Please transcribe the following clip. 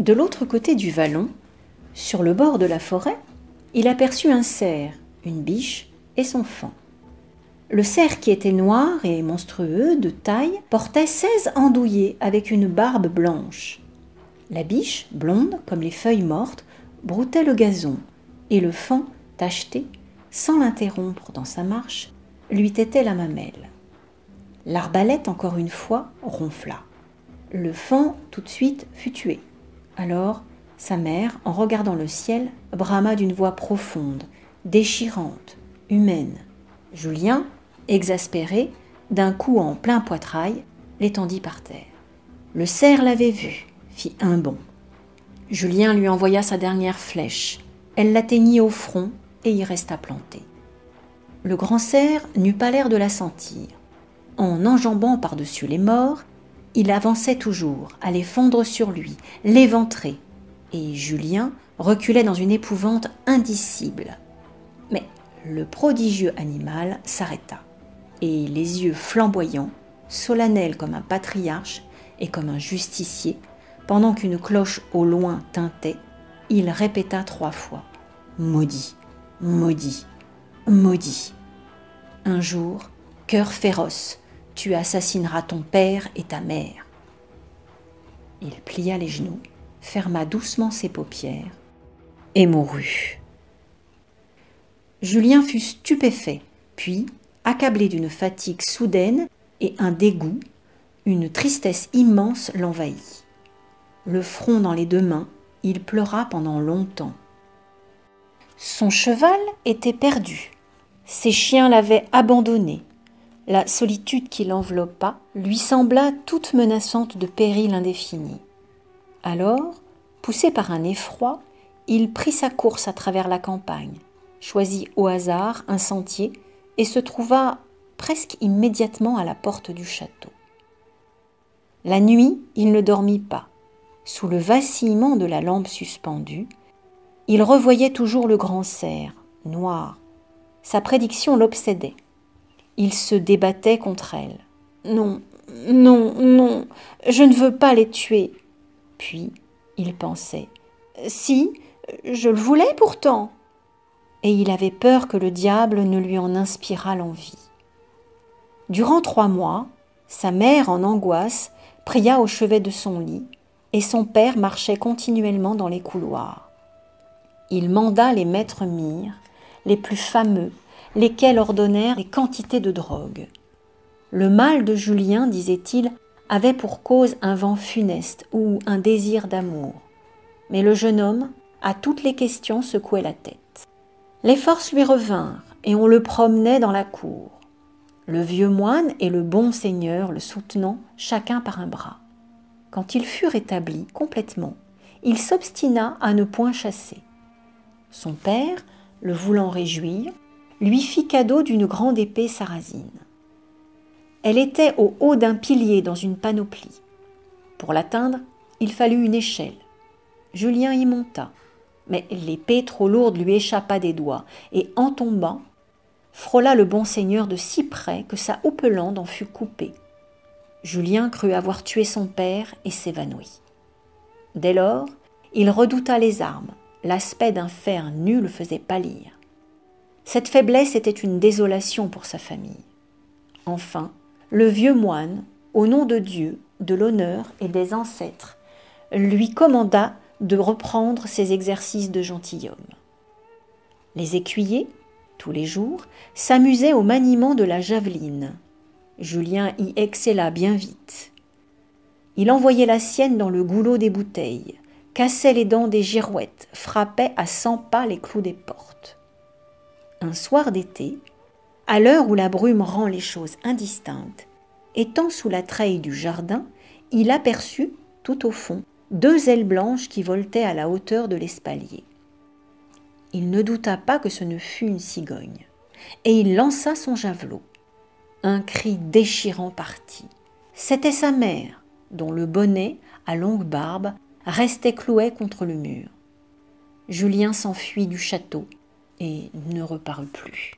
De l'autre côté du vallon, sur le bord de la forêt, il aperçut un cerf, une biche et son faon. Le cerf, qui était noir et monstrueux de taille, portait 16 andouillés avec une barbe blanche. La biche, blonde comme les feuilles mortes, broutait le gazon, et le faon, tacheté, sans l'interrompre dans sa marche, lui tétait la mamelle. L'arbalète, encore une fois, ronfla. Le faon, tout de suite, fut tué. Alors, sa mère, en regardant le ciel, brama d'une voix profonde, déchirante, humaine. Julien, exaspéré, d'un coup en plein poitrail, l'étendit par terre. Le cerf l'avait vu, fit un bond. Julien lui envoya sa dernière flèche. Elle l'atteignit au front et y resta plantée. Le grand cerf n'eut pas l'air de la sentir. En enjambant par-dessus les morts, il avançait toujours, à les fondre sur lui, l'éventrer, et Julien reculait dans une épouvante indicible. Mais le prodigieux animal s'arrêta, et les yeux flamboyants, solennels comme un patriarche et comme un justicier, pendant qu'une cloche au loin tintait, il répéta 3 fois « Maudit, maudit, maudit !» Un jour, cœur féroce, tu assassineras ton père et ta mère. Il plia les genoux, ferma doucement ses paupières et mourut. Julien fut stupéfait, puis, accablé d'une fatigue soudaine et un dégoût, une tristesse immense l'envahit. Le front dans les 2 mains, il pleura pendant longtemps. Son cheval était perdu. Ses chiens l'avaient abandonné. La solitude qui l'enveloppa lui sembla toute menaçante de péril indéfini. Alors, poussé par un effroi, il prit sa course à travers la campagne, choisit au hasard un sentier et se trouva presque immédiatement à la porte du château. La nuit, il ne dormit pas. Sous le vacillement de la lampe suspendue, il revoyait toujours le grand cerf, noir. Sa prédiction l'obsédait. Il se débattait contre elle. « Non, non, non, je ne veux pas les tuer. » Puis, il pensait « Si, je le voulais pourtant. » Et il avait peur que le diable ne lui en inspirât l'envie. Durant 3 mois, sa mère, en angoisse, pria au chevet de son lit, et son père marchait continuellement dans les couloirs. Il manda les maîtres mires, les plus fameux, lesquels ordonnèrent des quantités de drogue. Le mal de Julien, disait-il, avait pour cause un vent funeste ou un désir d'amour. Mais le jeune homme, à toutes les questions, secouait la tête. Les forces lui revinrent et on le promenait dans la cour. Le vieux moine et le bon seigneur le soutenant chacun par un bras. Quand il fut rétabli complètement, il s'obstina à ne point chasser. Son père, le voulant réjouir, lui fit cadeau d'une grande épée sarrasine. Elle était au haut d'un pilier dans une panoplie. Pour l'atteindre, il fallut une échelle. Julien y monta, mais l'épée trop lourde lui échappa des doigts et, en tombant, frôla le bon seigneur de si près que sa houppelande en fut coupée. Julien crut avoir tué son père et s'évanouit. Dès lors, il redouta les armes. L'aspect d'un fer nu le faisait pâlir. Cette faiblesse était une désolation pour sa famille. Enfin, le vieux moine, au nom de Dieu, de l'honneur et des ancêtres, lui commanda de reprendre ses exercices de gentilhomme. Les écuyers, tous les jours, s'amusaient au maniement de la javeline. Julien y excella bien vite. Il envoyait la sienne dans le goulot des bouteilles, cassait les dents des girouettes, frappait à 100 pas les clous des portes. Un soir d'été, à l'heure où la brume rend les choses indistinctes, étant sous la treille du jardin, il aperçut, tout au fond, 2 ailes blanches qui voletaient à la hauteur de l'espalier. Il ne douta pas que ce ne fût une cigogne, et il lança son javelot. Un cri déchirant partit. C'était sa mère, dont le bonnet, à longue barbe, restait cloué contre le mur. Julien s'enfuit du château et ne reparut plus.